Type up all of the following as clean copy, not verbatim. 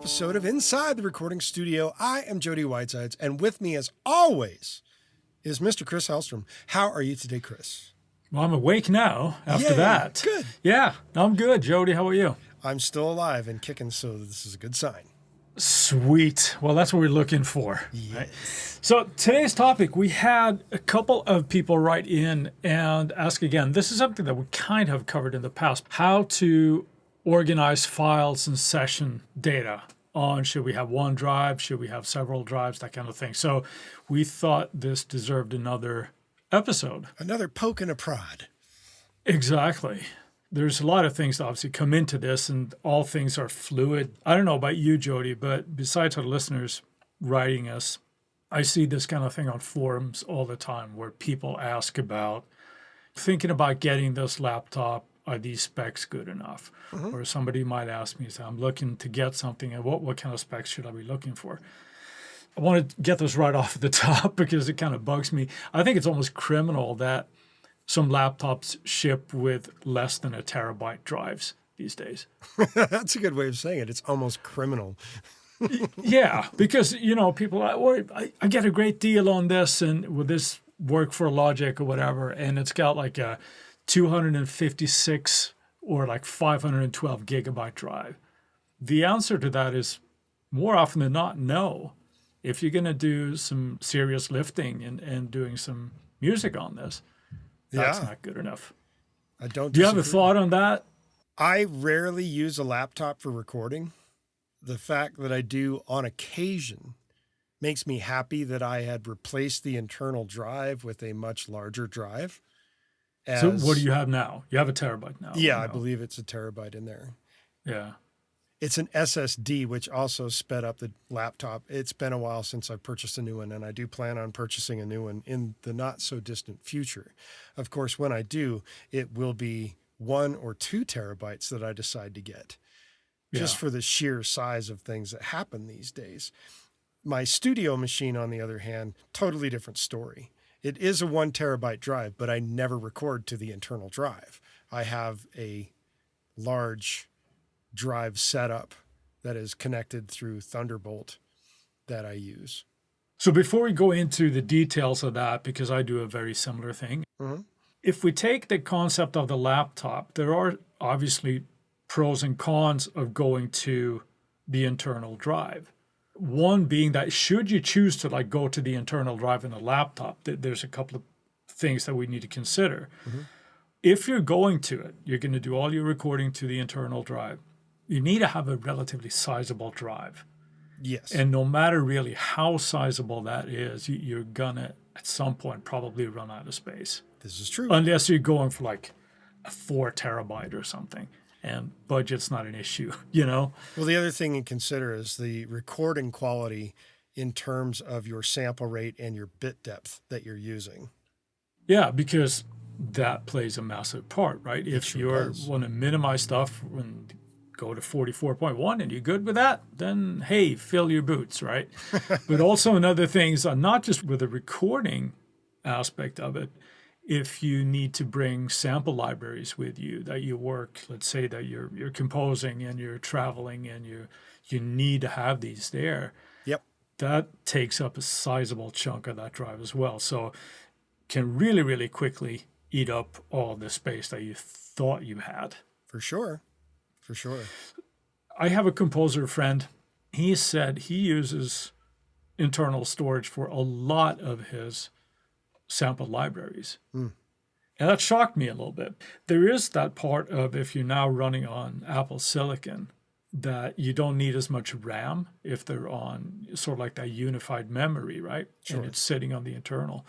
episode of Inside the Recording Studio. I am Jody Whitesides, and with me, as always, is Mr. Chris Hellstrom. How are you today, Chris? Well, I'm awake now after Yay, that. Good. Yeah, I'm good. Jody, how are you? I'm still alive and kicking, so this is a good sign. Sweet. Well, that's what we're looking for. Yes. Right? So today's topic, we had a couple of people write in and ask again. This is something that we kind of covered in the past, how to organize files and session data on, should we have one drive, should we have several drives, that kind of thing. So we thought this deserved another episode. Another poke and a prod. Exactly. There's a lot of things that obviously come into this, and all things are fluid. I don't know about you, Jody, but besides our listeners writing us, I see this kind of thing on forums all the time where people ask about thinking about getting this laptop. Are these specs good enough? Mm-hmm. Or somebody might ask me, so I'm looking to get something, and what kind of specs should I be looking for? I want to get this right off the top because it kind of bugs me. I think it's almost criminal that some laptops ship with less than a terabyte drives these days. That's a good way of saying it. It's almost criminal. Yeah, because, you know, people are, well, I get a great deal on this, and will this work for Logic or whatever, and it's got like a 256 or like 512 gigabyte drive. The answer to that is more often than not, no. If you're going to do some serious lifting and doing some music on this, that's not good enough. I don't. Do you have a thought on that? I rarely use a laptop for recording. The fact that I do on occasion makes me happy that I had replaced the internal drive with a much larger drive. So what do you have now? You have a terabyte now. Yeah, I believe it's a terabyte in there. Yeah. It's an SSD, which also sped up the laptop. It's been a while since I purchased a new one, and I do plan on purchasing a new one in the not so distant future. Of course, when I do, it will be 1 or 2 terabytes that I decide to get, just for the sheer size of things that happen these days. My studio machine, on the other hand, totally different story. It is a 1 terabyte drive, but I never record to the internal drive. I have a large drive setup that is connected through Thunderbolt that I use. So before we go into the details of that, because I do a very similar thing, if we take the concept of the laptop, there are obviously pros and cons of going to the internal drive. One being that should you choose to like go to the internal drive in a laptop, there's a couple of things that we need to consider. If you're going to it, you're going to do all your recording to the internal drive. You need to have a relatively sizable drive. Yes. And no matter really how sizable that is, you're going to at some point probably run out of space. This is true. Unless you're going for like a 4 terabyte or something. And budget's not an issue, you know? Well, the other thing to consider is the recording quality in terms of your sample rate and your bit depth that you're using. Yeah, because that plays a massive part, right? If you want to minimize stuff and go to 44.1 and you're good with that, then hey, fill your boots, right? But also another thing is not just with the recording aspect of it, if you need to bring sample libraries with you that you work, let's say that you're composing and you're traveling and you need to have these there. Yep. That takes up a sizable chunk of that drive as well. So can really, really quickly eat up all the space that you thought you had. For sure. For sure. I have a composer friend. He said he uses internal storage for a lot of his sample libraries. And that shocked me a little bit. There is that part of if you're now running on Apple Silicon that you don't need as much RAM if they're on sort of like that unified memory, right? Sure. And it's sitting on the internal.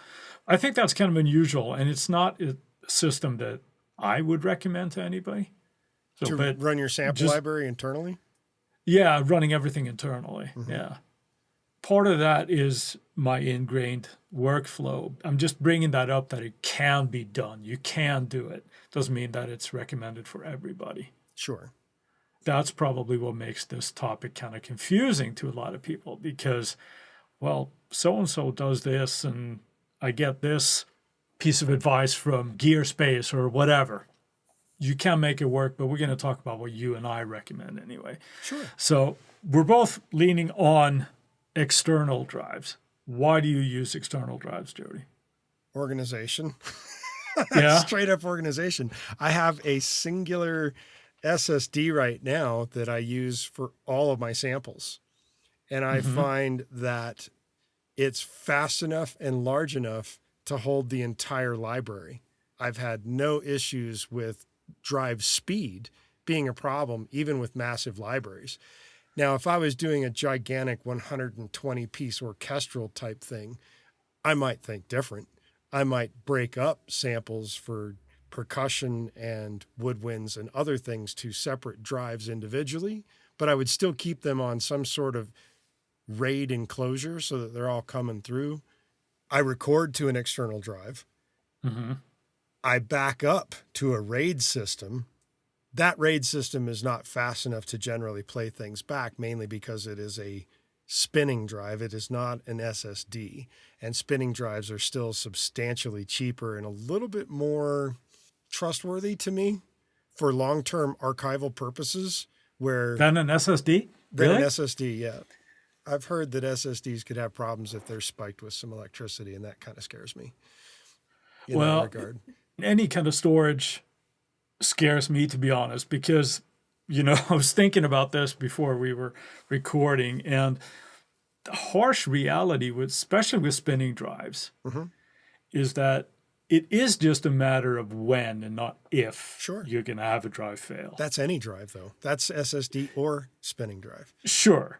I think that's kind of unusual, and it's not a system that I would recommend to anybody. So, to run your sample library internally? Yeah, running everything internally, yeah. Part of that is my ingrained workflow. I'm just bringing that up that it can be done. You can do it. Doesn't mean that it's recommended for everybody. Sure. That's probably what makes this topic kind of confusing to a lot of people because, well, so-and-so does this and I get this piece of advice from Gearspace or whatever. you can make it work, but we're going to talk about what you and I recommend anyway. Sure. So we're both leaning on external drives. Why do you use external drives, Jody? Organization. Yeah. Straight up organization. I have a singular SSD right now that I use for all of my samples. And I find that it's fast enough and large enough to hold the entire library. I've had no issues with drive speed being a problem, even with massive libraries. Now, if I was doing a gigantic 120 piece orchestral type thing, I might think different. I might break up samples for percussion and woodwinds and other things to separate drives individually, but I would still keep them on some sort of RAID enclosure so that they're all coming through. I record to an external drive. I back up to a RAID system. That RAID system is not fast enough to generally play things back, mainly because it is a spinning drive. It is not an SSD, and spinning drives are still substantially cheaper and a little bit more trustworthy to me for long-term archival purposes. Than an SSD? Than Really? an SSD, yeah. I've heard that SSDs could have problems if they're spiked with some electricity, and that kind of scares me in that regard. Any kind of storage scares me, to be honest, because, I was thinking about this before we were recording, and the harsh reality, especially with spinning drives, is that it is just a matter of when and not if you're going to have a drive fail. That's any drive, though. That's SSD or spinning drive. Sure.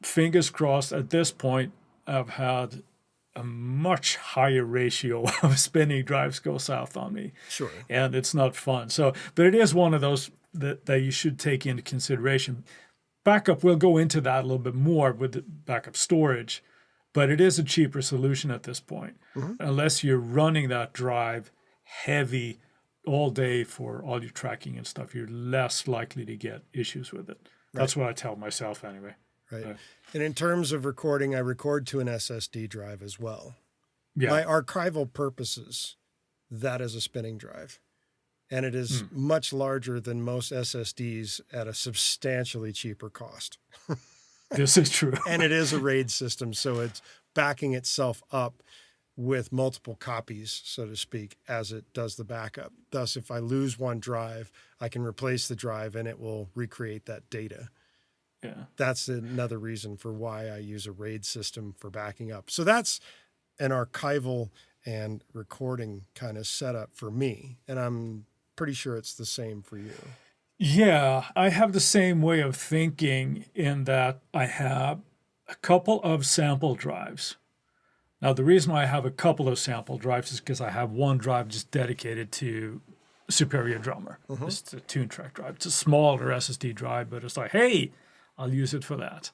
Fingers crossed, at this point, I've had a much higher ratio of spinning drives go south on me. Sure. And it's not fun. But it is one of those that you should take into consideration. Backup, we'll go into that a little bit more with the backup storage, but it is a cheaper solution at this point. Unless you're running that drive heavy all day for all your tracking and stuff, you're less likely to get issues with it. That's what I tell myself anyway. Right. And in terms of recording, I record to an SSD drive as well. Yeah. My archival purposes, that is a spinning drive. And it is much larger than most SSDs at a substantially cheaper cost. This is true. And it is a RAID system, so it's backing itself up with multiple copies, so to speak, as it does the backup. Thus, if I lose one drive, I can replace the drive and it will recreate that data. Yeah. That's another reason for why I use a RAID system for backing up. So that's an archival and recording kind of setup for me. And I'm pretty sure it's the same for you. Yeah, I have the same way of thinking in that I have a couple of sample drives. Now, the reason why I have a couple of sample drives is because I have one drive just dedicated to Superior Drummer. It's a tune track drive. It's a smaller SSD drive, but it's like, hey, I'll use it for that.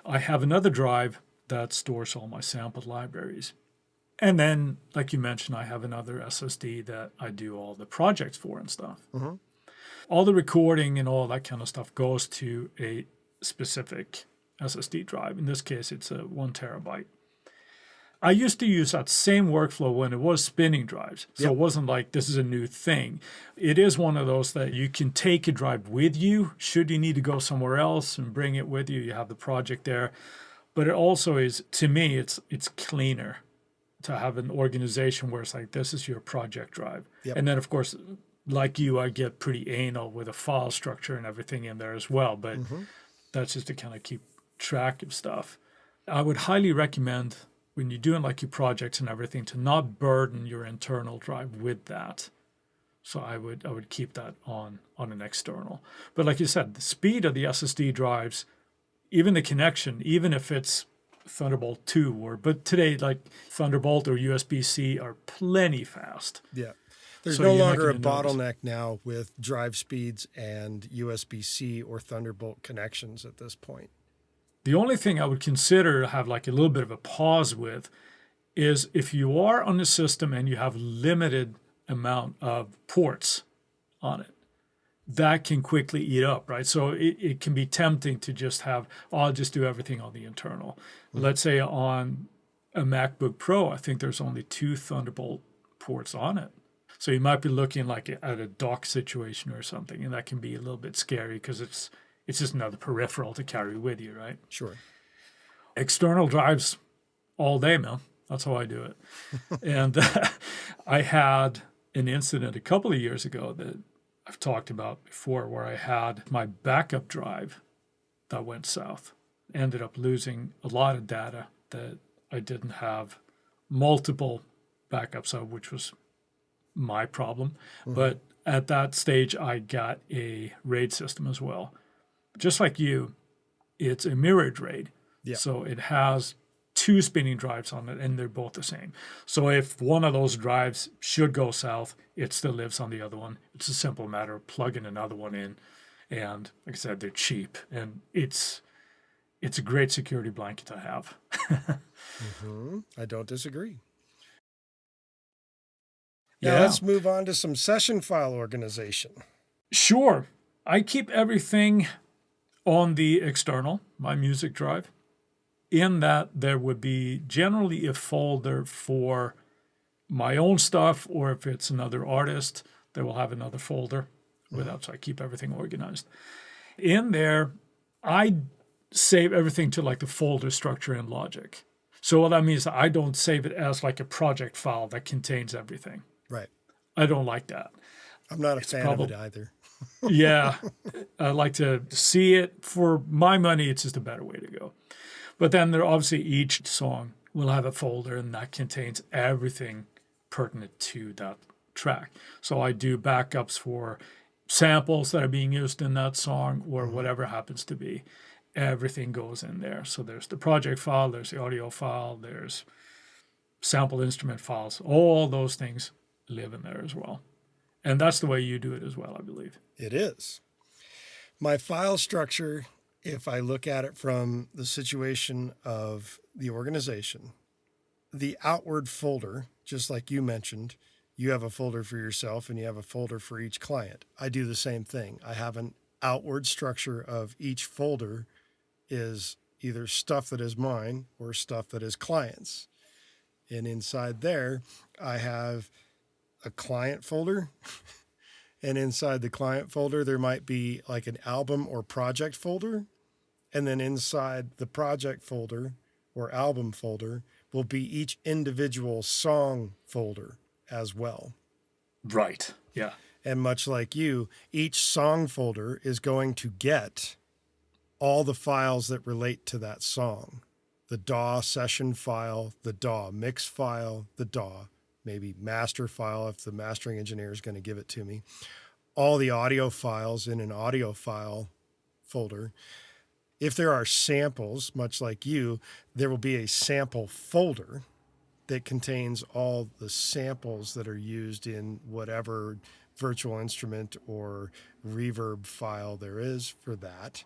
I have another drive that stores all my sampled libraries. And then, like you mentioned, I have another SSD that I do all the projects for and stuff. All the recording and all that kind of stuff goes to a specific SSD drive. In this case, it's a 1 terabyte. I used to use that same workflow when it was spinning drives. So it wasn't like this is a new thing. It is one of those that you can take a drive with you should you need to go somewhere else and bring it with you. You have the project there. But it also is, to me, it's cleaner to have an organization where it's like, this is your project drive. And then, of course, like you, I get pretty anal with a file structure and everything in there as well. But that's just to kind of keep track of stuff. I would highly recommend, when you're doing like your projects and everything, to not burden your internal drive with that. So I would keep that on an external. But like you said, the speed of the SSD drives, even the connection, even if it's Thunderbolt 2, but today, like Thunderbolt or USB-C are plenty fast. Yeah. There's So no you're not longer a gonna notice. bottleneck now with drive speeds and USB-C or Thunderbolt connections at this point. The only thing I would consider to have like a little bit of a pause with is if you are on a system and you have limited amount of ports on it, that can quickly eat up, right? So it can be tempting to just have, I'll just do everything on the internal. Let's say on a MacBook Pro, I think there's only 2 Thunderbolt ports on it. So you might be looking like at a dock situation or something, and that can be a little bit scary because it's just another peripheral to carry with you, right? Sure. External drives all day, man. That's how I do it. And I had an incident a couple of years ago that I've talked about before where I had my backup drive that went south. Ended up losing a lot of data that I didn't have multiple backups of, which was my problem. But at that stage, I got a RAID system as well. Just like you, it's a mirrored RAID. Yeah. So it has two spinning drives on it, and they're both the same. So if one of those drives should go south, it still lives on the other one. It's a simple matter of plugging another one in. And like I said, they're cheap. And it's a great security blanket to have. I don't disagree. Yeah. Now let's move on to some session file organization. Sure. I keep everything on the external, my music drive, in that there would be generally a folder for my own stuff, or if it's another artist, they will have another folder with that. So I keep everything organized. In there, I save everything to like the folder structure in Logic. So what that means is I don't save it as like a project file that contains everything. Right. I don't like that. I'm not a fan of it either. Yeah, I like to see it. For my money, it's just a better way to go. But then there obviously each song will have a folder, and that contains everything pertinent to that track. So I do backups for samples that are being used in that song or whatever happens to be. Everything goes in there. So there's the project file, there's the audio file, there's sample instrument files. All those things live in there as well. And that's the way you do it as well, I believe. It is. My file structure, if I look at it from the situation of the organization, the outward folder, just like you mentioned, you have a folder for yourself and you have a folder for each client. I do the same thing. I have an outward structure of each folder is either stuff that is mine or stuff that is clients. And inside there, I have a client folder. And inside the client folder, there might be like an album or project folder. And then inside the project folder or album folder will be each individual song folder as well. Right. Yeah. And much like you, each song folder is going to get all the files that relate to that song. The DAW session file, the DAW mix file, the DAW maybe master file if the mastering engineer is going to give it to me. All the audio files in an audio file folder. If there are samples, much like you, there will be a sample folder that contains all the samples that are used in whatever virtual instrument or reverb file there is for that.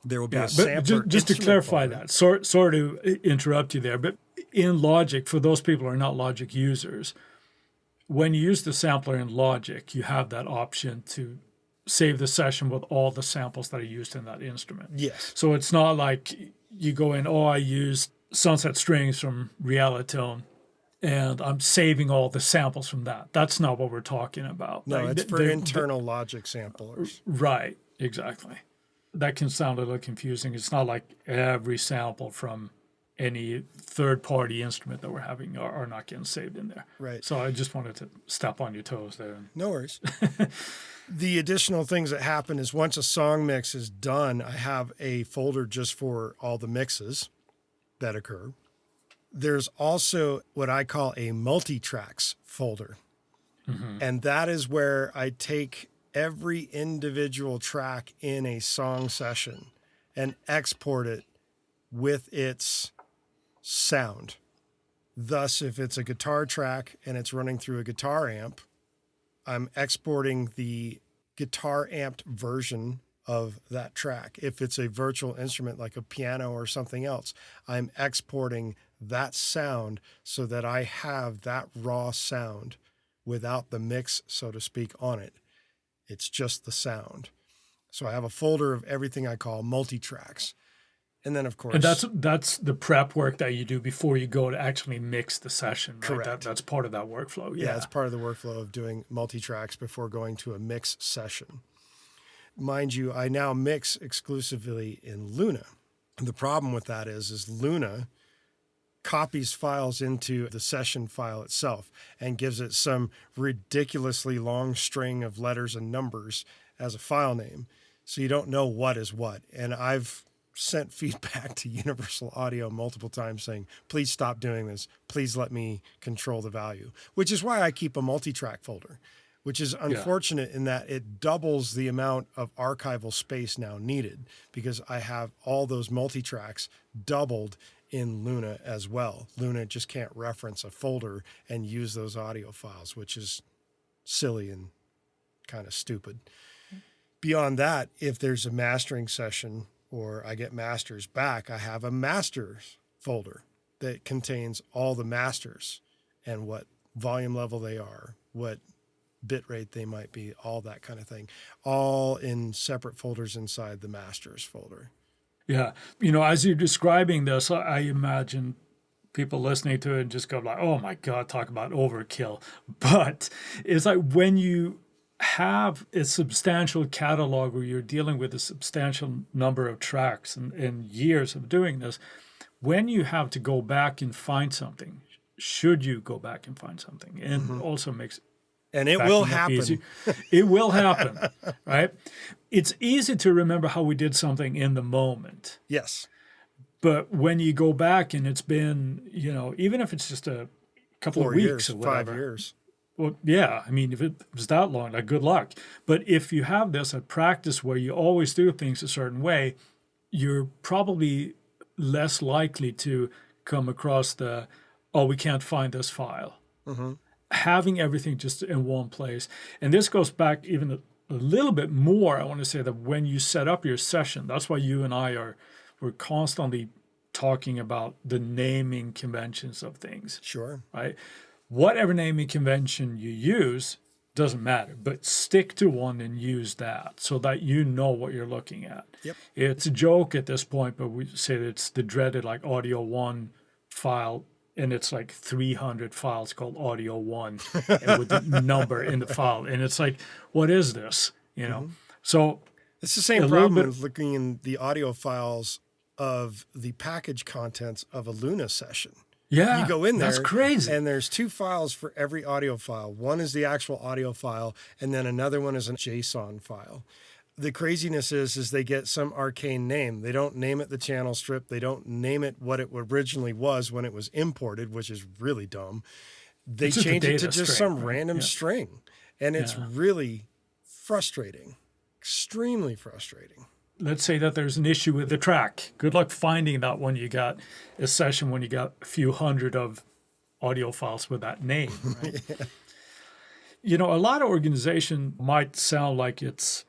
There will be a sampler. Just to clarify that, sorry to interrupt you there, but in Logic, for those people who are not Logic users, when you use the sampler in Logic, you have that option to save the session with all the samples that are used in that instrument. Yes. So it's not like you go in, I used Sunset Strings from Realitone, and I'm saving all the samples from that. That's not what we're talking about. No, like, it's for internal Logic samplers. Right, exactly. That can sound a little confusing. It's not like every sample from any third-party instrument that we're having are not getting saved in there. Right. So I just wanted to step on your toes there. No worries. The additional things that happen is once a song mix is done, I have a folder just for all the mixes that occur. There's also what I call a multi-tracks folder. Mm-hmm. And that is where I take every individual track in a song session and export it with its sound. Thus, if it's a guitar track and it's running through a guitar amp, I'm exporting the guitar amped version of that track. If it's a virtual instrument like a piano or something else, I'm exporting that sound so that I have that raw sound without the mix, so to speak, on it. It's just the sound. So I have a folder of everything I call multi-tracks. And then, of And course, that's the prep work that you do before you go to actually mix the session, right? correct. That's part of that workflow. Yeah, it's Yeah. part of the workflow of doing multi-tracks before going to a mix session. Mind you, I now mix exclusively in Luna. And the problem with that is Luna copies files into the session file itself and gives it some ridiculously long string of letters and numbers as a file name. So you don't know what is what. And I've sent feedback to Universal Audio multiple times saying, please stop doing this. Please let me control the value, which is why I keep a multi-track folder, which is unfortunate in that it doubles the amount of archival space now needed because I have all those multi-tracks doubled in Luna as well. Luna just can't reference a folder and use those audio files, which is silly and kind of stupid. Beyond that, if there's a mastering session or I get masters back, I have a masters folder that contains all the masters and what volume level they are, what bit rate they might be, all that kind of thing, all in separate folders inside the masters folder. Yeah. As you're describing this, I imagine people listening to it and just go like, oh my God, talk about overkill. But it's like when you have a substantial catalog where you're dealing with a substantial number of tracks and years of doing this, when you have to go back and find something, should you go back and find something? And also makes and it will happen. Easy. It will happen, right? It's easy to remember how we did something in the moment. Yes. But when you go back and it's been, even if it's just a couple 4 of weeks years, or whatever. 5 years. Well, yeah, I mean, if it was that long, like good luck. But if you have this at practice where you always do things a certain way, you're probably less likely to come across we can't find this file. Mm-hmm. Having everything just in one place. And this goes back even a little bit more. I want to say that when you set up your session, that's why you and we're constantly talking about the naming conventions of things. Sure. Right? Whatever naming convention you use doesn't matter, but stick to one and use that so that you know what you're looking at. Yep. It's a joke at this point, but we say that it's the dreaded like audio one file, and it's like 300 files called audio one and with the number in the file. And it's like, what is this? So it's the same problem with looking in the audio files of the package contents of a Luna session. Yeah, you go in there. That's crazy. And there's 2 files for every audio file. One is the actual audio file, and then another one is a JSON file. The craziness is they get some arcane name. They don't name it the channel strip. They don't name it what it originally was when it was imported, which is really dumb. They change it to just some random string. And it's really frustrating, extremely frustrating. Let's say that there's an issue with the track. Good luck finding that when you got a session when you got a few hundred of audio files with that name. Right? A lot of organization might sound like it's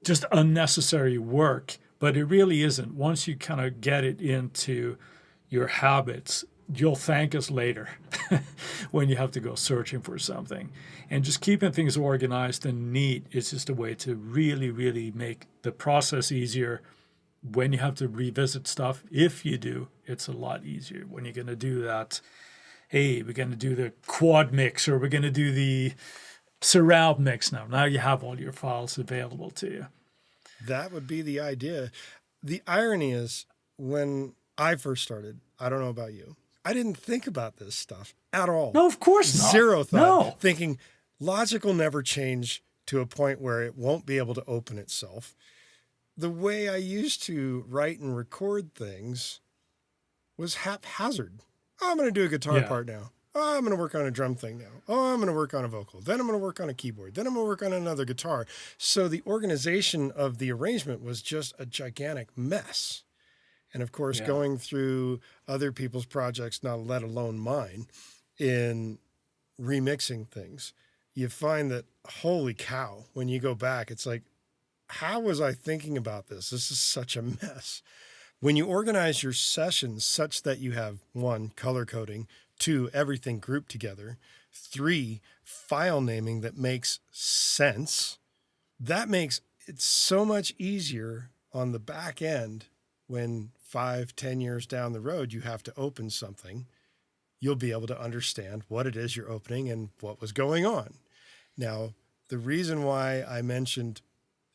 just unnecessary work, but it really isn't. Once you kind of get it into your habits, you'll thank us later when you have to go searching for something. And just keeping things organized and neat is just a way to really, really make the process easier. When you have to revisit stuff, if you do, it's a lot easier. When you're going to do that, hey, we're going to do the quad mix or we're going to do the surround mix now. Now you have all your files available to you. That would be the idea. The irony is when I first started, I don't know about you, I didn't think about this stuff at all. No, of course not. Zero thought. No. Thinking logic will never change to a point where it won't be able to open itself. The way I used to write and record things was haphazard. Oh, I'm going to do a guitar part now. Oh, I'm going to work on a drum thing now. Oh, I'm going to work on a vocal. Then I'm going to work on a keyboard. Then I'm going to work on another guitar. So the organization of the arrangement was just a gigantic mess. And of course, going through other people's projects, not let alone mine, in remixing things, you find that, holy cow, when you go back, it's like, how was I thinking about this? This is such a mess. When you organize your sessions such that you have 1, color coding, 2, everything grouped together, 3, file naming that makes sense, that makes it so much easier on the back end when 5, 10 years down the road, you have to open something, you'll be able to understand what it is you're opening and what was going on. Now, the reason why I mentioned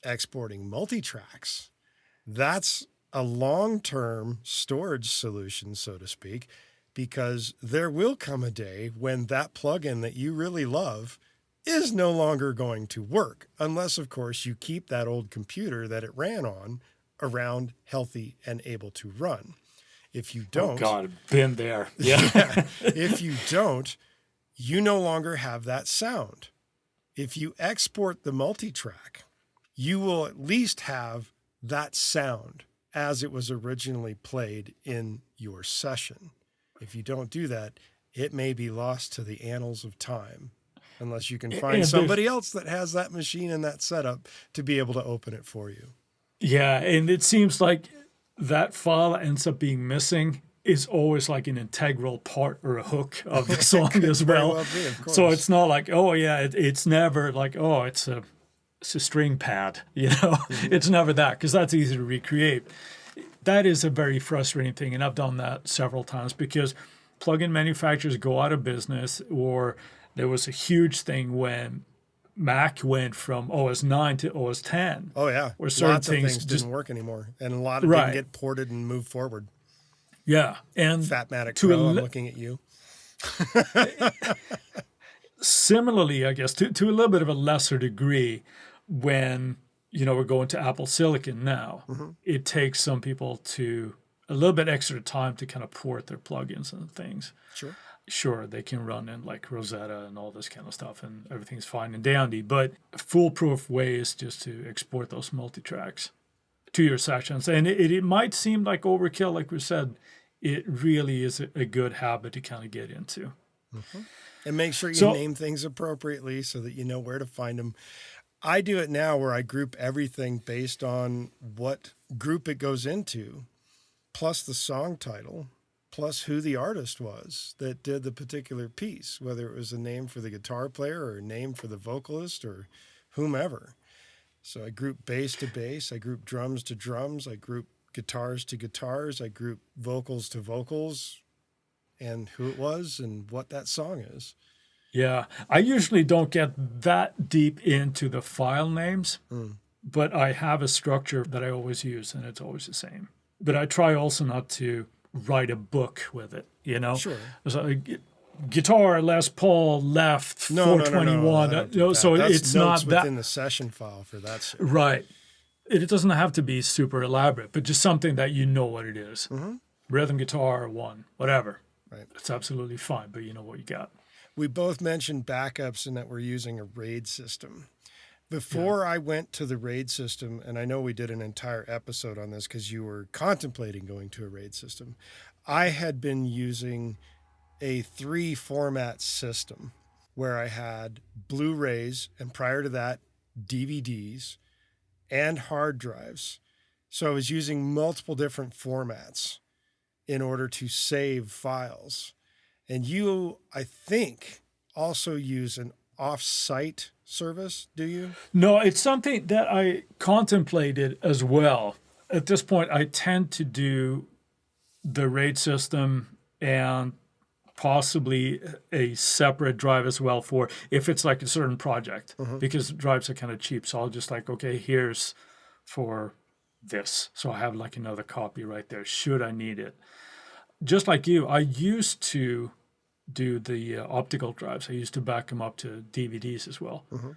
exporting multi-tracks, that's a long-term storage solution, so to speak, because there will come a day when that plugin that you really love is no longer going to work, unless, of course, you keep that old computer that it ran on around healthy and able to run. If you don't... Oh, God, been there. Yeah. If you don't, you no longer have that sound. If you export the multi-track, you will at least have that sound as it was originally played in your session. If you don't do that, it may be lost to the annals of time, unless you can find somebody else that has that machine and that setup to be able to open it for you. Yeah, and it seems like that file ends up being missing is always like an integral part or a hook of the song as well. Be, of course. So it's not like, oh yeah, it's never like, oh, it's a string pad, you know. Mm-hmm. It's never that, because that's easy to recreate. That is a very frustrating thing, and I've done that several times because plugin manufacturers go out of business, or there was a huge thing when Mac went from OS 9 to OS 10. Oh yeah, where certain lots of things didn't work anymore, and a lot of didn't get ported and moved forward. Yeah, and Fatmatic Pro, I'm looking at you. Similarly, I guess, to a little bit of a lesser degree, when, you know, we're going to Apple Silicon now, mm-hmm. It takes some people to a little bit extra time to kind of port their plugins and things. Sure, they can run in like Rosetta and all this kind of stuff, and everything's fine and dandy, but a foolproof way is just to export those multi-tracks to your sessions. And it might seem like overkill, like we said. It really is a good habit to kind of get into. Mm-hmm. And make sure you name things appropriately so that you know where to find them. I do it now where I group everything based on what group it goes into, plus the song title, plus who the artist was that did the particular piece, whether it was a name for the guitar player or a name for the vocalist or whomever. So I group bass to bass, I group drums to drums, I group guitars to guitars, I group vocals to vocals, and who it was and what that song is. Yeah, I usually don't get that deep into the file names, but I have a structure that I always use, and it's always the same. But I try also not to write a book with it, you know? Sure. So, guitar, Les Paul, left, 421. No, so that's it's notes not that. within the session file for that shit. Right. It doesn't have to be super elaborate, but just something that you know what it is. Mm-hmm. Rhythm guitar, 1, whatever. Right. It's absolutely fine, but you know what you got. We both mentioned backups and that we're using a RAID system. Before I went to the RAID system, and I know we did an entire episode on this because you were contemplating going to a RAID system, I had been using a 3-format system where I had Blu-rays, and prior to that, DVDs and hard drives. So I was using multiple different formats in order to save files. And you, I think, also use an off-site service, do you? No, it's something that I contemplated as well. At this point, I tend to do the RAID system and possibly a separate drive as well for if it's like a certain project, because drives are kind of cheap. So I'll just like, okay, here's for this. So I have like another copy right there, should I need it. Just like you, I used to do the optical drives. I used to back them up to DVDs as well. Mm-hmm.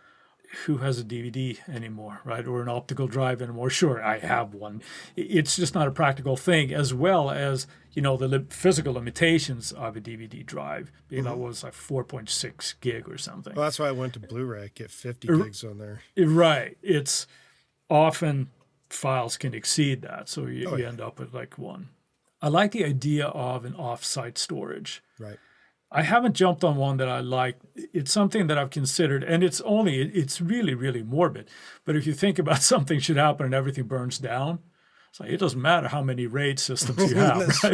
Who has a DVD anymore, right? Or an optical drive anymore? Sure, I have one. It's just not a practical thing, as well as, you know, the physical limitations of a DVD drive. You know, it was like 4.6 gig or something. Well, that's why I went to Blu-ray, get 50 gigs on there. Right. It's often files can exceed that, so you end up with like 1. I like the idea of an off-site storage. Right. I haven't jumped on one that I like. It's something that I've considered, and it's really, really morbid. But if you think about something should happen and everything burns down, it's like, it doesn't matter how many RAID systems you have, right?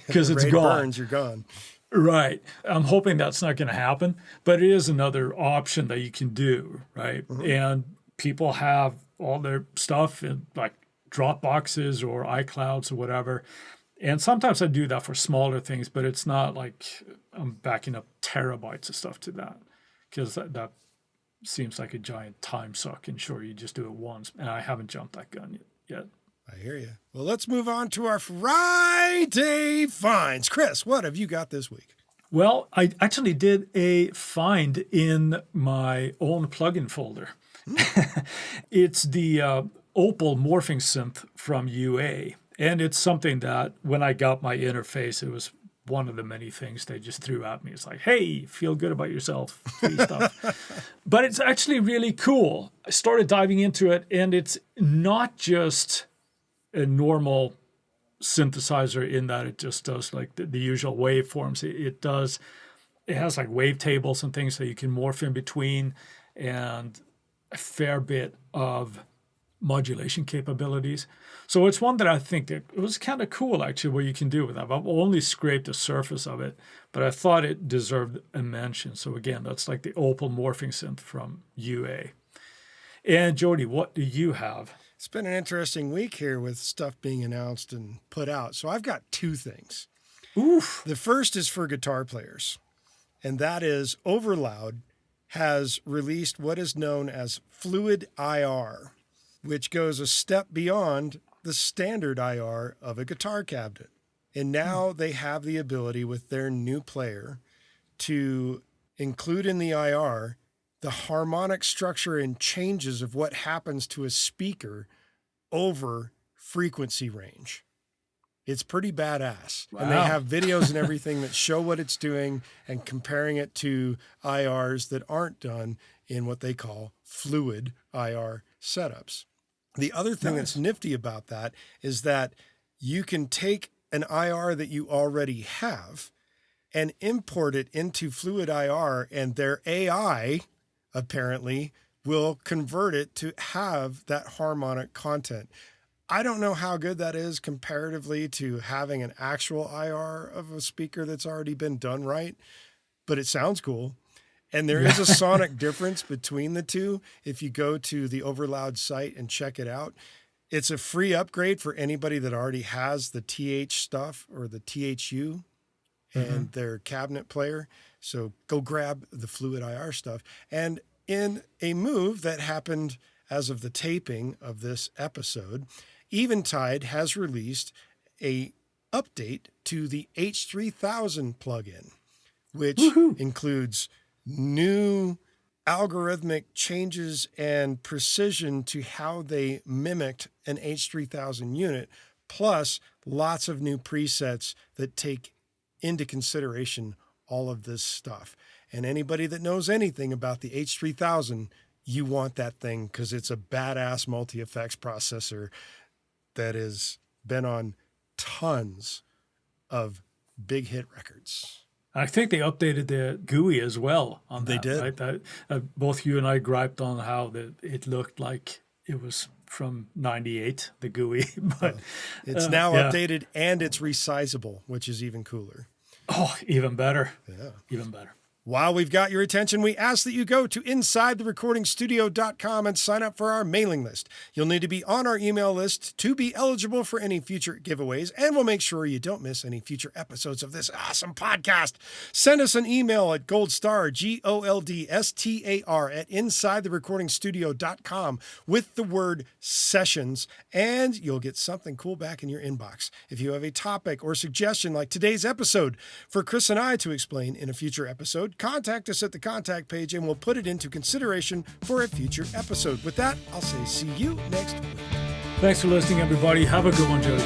Because it's gone. Burns, you're gone. Right. I'm hoping that's not going to happen, but it is another option that you can do, right? Mm-hmm. And people have all their stuff in like Dropboxes or iClouds or whatever. And sometimes I do that for smaller things, but it's not like I'm backing up terabytes of stuff to that, because that seems like a giant time suck. And sure, you just do it once, and I haven't jumped that gun yet. I hear you. Well, let's move on to our Friday finds. Chris, what have you got this week? Well, I actually did a find in my own plugin folder. It's the Opal morphing synth from UA. And it's something that when I got my interface, it was one of the many things they just threw at me. It's like, hey, feel good about yourself, free stuff. But it's actually really cool. I started diving into it, and it's not just a normal synthesizer in that it just does like the usual waveforms. It has like wavetables and things that you can morph in between, and a fair bit of modulation capabilities. So it's one that I think that it was kind of cool actually what you can do with that. I've only scraped the surface of it, but I thought it deserved a mention. So again, that's like the Opal morphing synth from UA. And Jody, what do you have? It's been an interesting week here with stuff being announced and put out. So I've got two things. Oof. The first is for guitar players, and that is Overloud has released what is known as Fluid IR, which goes a step beyond the standard IR of a guitar cabinet. And now they have the ability with their new player to include in the IR the harmonic structure and changes of what happens to a speaker over frequency range. It's pretty badass. Wow. And they have videos and everything that show what it's doing and comparing it to IRs that aren't done in what they call fluid IR setups. The other thing that's nifty about that is that you can take an IR that you already have and import it into Fluid IR, and their AI apparently will convert it to have that harmonic content. I don't know how good that is comparatively to having an actual IR of a speaker that's already been done right, but it sounds cool. And there is a sonic difference between the two. If you go to the Overloud site and check it out, it's a free upgrade for anybody that already has the TH stuff or the THU and their cabinet player. So go grab the Fluid IR stuff. And in a move that happened as of the taping of this episode, Eventide has released a update to the H3000 plugin, which includes new algorithmic changes and precision to how they mimicked an H3000 unit, plus lots of new presets that take into consideration all of this stuff. And anybody that knows anything about the H3000, you want that thing because it's a badass multi-effects processor that has been on tons of big hit records. I think they updated the GUI as well on that. They did. Right? Both you and I griped on how it looked like it was from 98, the GUI. But it's now updated, and it's resizable, which is even cooler. Oh, even better. Yeah. Even better. While we've got your attention, we ask that you go to InsideTheRecordingStudio.com and sign up for our mailing list. You'll need to be on our email list to be eligible for any future giveaways, and we'll make sure you don't miss any future episodes of this awesome podcast. Send us an email at goldstar, GOLDSTAR, at InsideTheRecordingStudio.com with the word sessions, and you'll get something cool back in your inbox. If you have a topic or suggestion like today's episode for Chris and I to explain in a future episode, contact us at the contact page and we'll put it into consideration for a future episode. With that, I'll say see you next week. Thanks for listening, everybody. Have a good one, Jody.